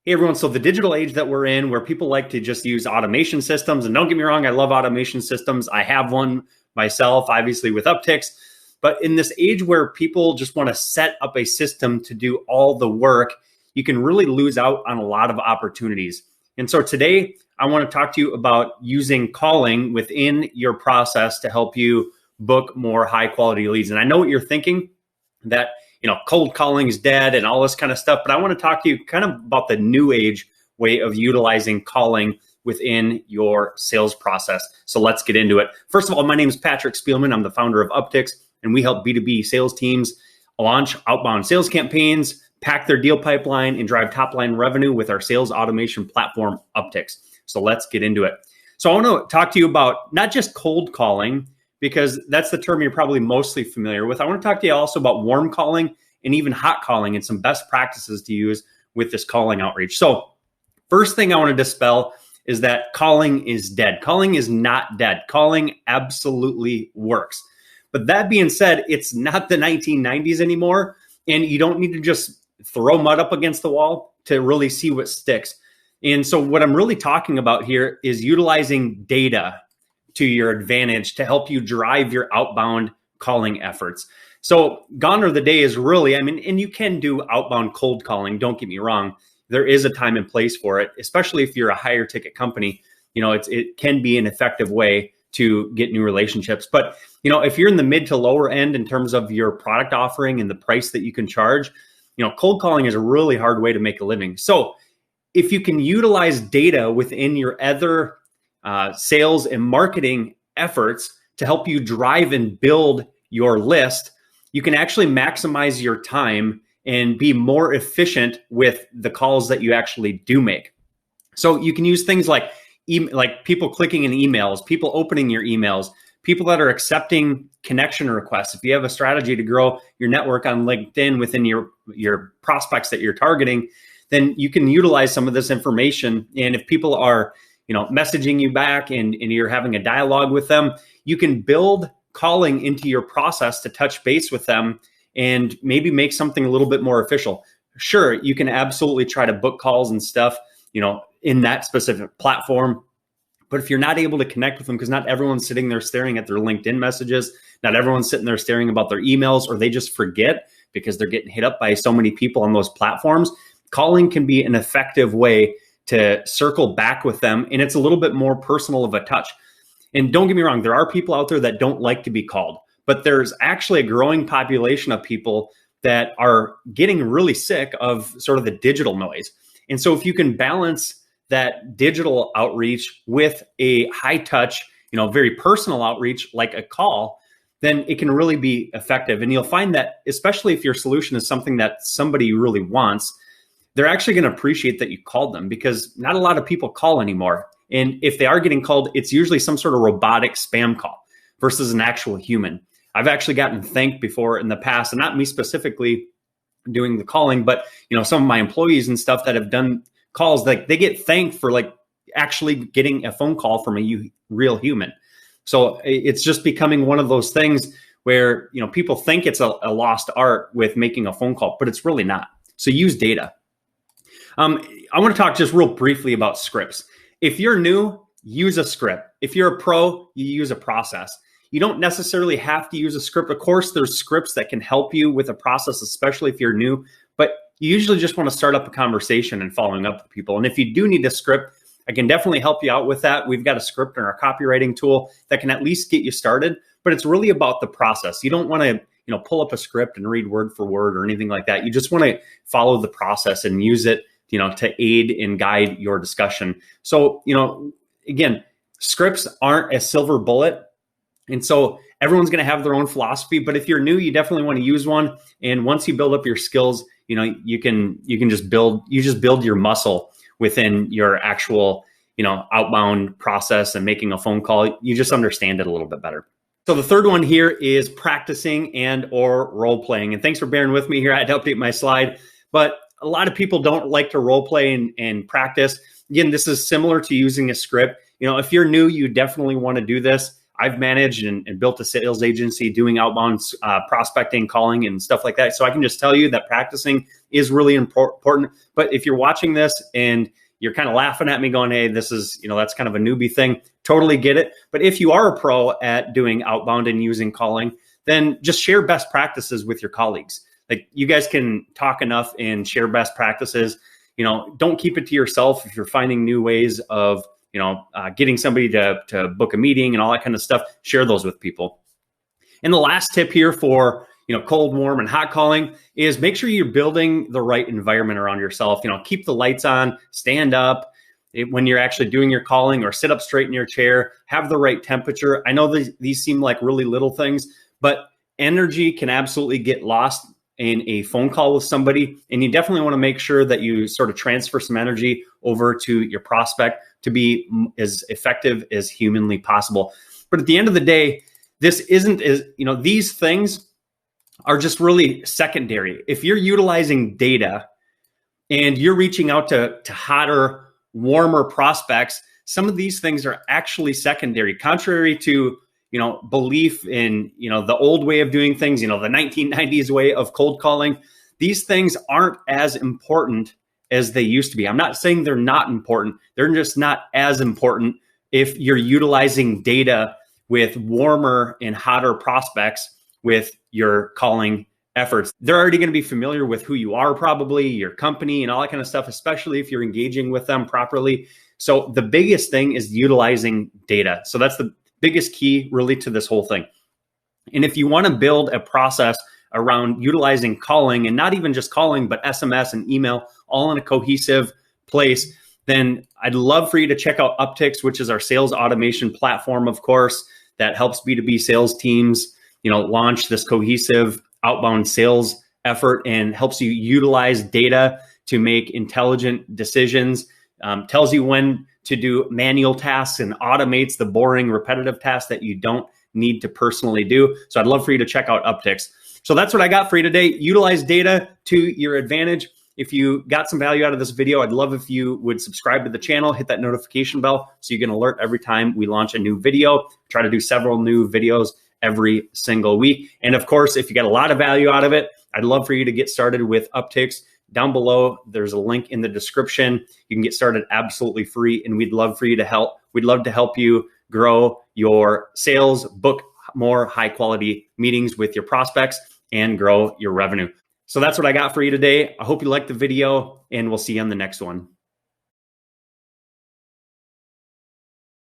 Hey everyone, so the digital age that we're in where people like to just use automation systems, and don't get me wrong, I love automation systems. I have one myself, obviously with Uptics, but in this age where people just want to set up a system to do all the work, you can really lose out on a lot of opportunities. And so today I want to talk to you about using calling within your process to help you book more high quality leads. And I know what you're thinking, that cold calling is dead and all this kind of stuff. But I want to talk to you kind of about the new age way of utilizing calling within your sales process. So let's get into it. First of all, my name is Patrick Spielman. I'm the founder of Uptics, and we help B2B sales teams launch outbound sales campaigns, pack their deal pipeline, and drive top line revenue with our sales automation platform, Uptics. So let's get into it. So I want to talk to you about not just cold calling, because that's the term you're probably mostly familiar with. I want to talk to you also about warm calling and even hot calling and some best practices to use with this calling outreach. So first thing I want to dispel is that calling is dead. Calling is not dead. Calling absolutely works. But that being said, it's not the 1990s anymore, and you don't need to just throw mud up against the wall to really see what sticks. And so what I'm really talking about here is utilizing data to your advantage to help you drive your outbound calling efforts. So gone are the days really, and you can do outbound cold calling, don't get me wrong. There is a time and place for it, especially if you're a higher ticket company. It can be an effective way to get new relationships. But, if you're in the mid to lower end in terms of your product offering and the price that you can charge, cold calling is a really hard way to make a living. So if you can utilize data within your other sales and marketing efforts to help you drive and build your list, you can actually maximize your time and be more efficient with the calls that you actually do make. So you can use things like people clicking in emails, people opening your emails, people that are accepting connection requests. If you have a strategy to grow your network on LinkedIn within your prospects that you're targeting, then you can utilize some of this information. And if people are messaging you back and you're having a dialogue with them, you can build calling into your process to touch base with them and maybe make something a little bit more official. Sure, you can absolutely try to book calls and stuff, in that specific platform. But if you're not able to connect with them, because not everyone's sitting there staring at their LinkedIn messages, not everyone's sitting there staring about their emails, or they just forget because they're getting hit up by so many people on those platforms, calling can be an effective way to circle back with them. And it's a little bit more personal of a touch. And don't get me wrong, there are people out there that don't like to be called, but there's actually a growing population of people that are getting really sick of sort of the digital noise. And so if you can balance that digital outreach with a high touch, very personal outreach like a call, then it can really be effective. And you'll find that, especially if your solution is something that somebody really wants, they're actually going to appreciate that you called them, because not a lot of people call anymore. And if they are getting called, it's usually some sort of robotic spam call versus an actual human. I've actually gotten thanked before in the past, and not me specifically doing the calling, but some of my employees and stuff that have done calls, like they get thanked for actually getting a phone call from a real human. So it's just becoming one of those things where people think it's a lost art with making a phone call, but it's really not. So use data. I want to talk just real briefly about scripts. If you're new, use a script. If you're a pro, you use a process. You don't necessarily have to use a script. Of course, there's scripts that can help you with a process, especially if you're new, but you usually just want to start up a conversation and following up with people. And if you do need a script, I can definitely help you out with that. We've got a script in our copywriting tool that can at least get you started, but it's really about the process. You don't want to pull up a script and read word for word or anything like that. You just want to follow the process and use it to aid and guide your discussion. So, again, scripts aren't a silver bullet. And so everyone's going to have their own philosophy, but if you're new, you definitely want to use one. And once you build up your skills, you can just build your muscle within your actual, outbound process and making a phone call. You just understand it a little bit better. So the third one here is practicing and or role playing. And thanks for bearing with me here. I had to update my slide, but a lot of people don't like to role play and practice. Again, this is similar to using a script. If you're new, you definitely want to do this. I've managed and built a sales agency doing outbound prospecting, calling, and stuff like that. So I can just tell you that practicing is really important. But if you're watching this and you're kind of laughing at me going, hey, this is, that's kind of a newbie thing, totally get it. But if you are a pro at doing outbound and using calling, then just share best practices with your colleagues. Like, you guys can talk enough and share best practices. Don't keep it to yourself. If you're finding new ways of, getting somebody to book a meeting and all that kind of stuff, share those with people. And the last tip here for, cold, warm, and hot calling is make sure you're building the right environment around yourself. Keep the lights on, stand up when you're actually doing your calling, or sit up straight in your chair, have the right temperature. I know these seem like really little things, but energy can absolutely get lost in a phone call with somebody. And you definitely want to make sure that you sort of transfer some energy over to your prospect to be as effective as humanly possible. But at the end of the day, this isn't as, these things are just really secondary. If you're utilizing data and you're reaching out to hotter, warmer prospects, some of these things are actually secondary, contrary to belief in, the old way of doing things, the 1990s way of cold calling. These things aren't as important as they used to be. I'm not saying they're not important. They're just not as important if you're utilizing data with warmer and hotter prospects with your calling efforts. They're already going to be familiar with who you are, probably your company and all that kind of stuff, especially if you're engaging with them properly. So the biggest thing is utilizing data. So that's the biggest key really to this whole thing. And if you want to build a process around utilizing calling, and not even just calling, but SMS and email all in a cohesive place, then I'd love for you to check out Uptics, which is our sales automation platform, of course, that helps B2B sales teams, launch this cohesive outbound sales effort and helps you utilize data to make intelligent decisions, tells you when to do manual tasks and automates the boring, repetitive tasks that you don't need to personally do. So I'd love for you to check out Uptics. So that's what I got for you today. Utilize data to your advantage. If you got some value out of this video, I'd love if you would subscribe to the channel, hit that notification bell so you get an alert every time we launch a new video. Try to do several new videos every single week. And of course, if you got a lot of value out of it, I'd love for you to get started with Uptics. Down below, there's a link in the description. You can get started absolutely free, and we'd love for you to help. We'd love to help you grow your sales, book more high quality meetings with your prospects, and grow your revenue. So that's what I got for you today. I hope you liked the video, and we'll see you on the next one.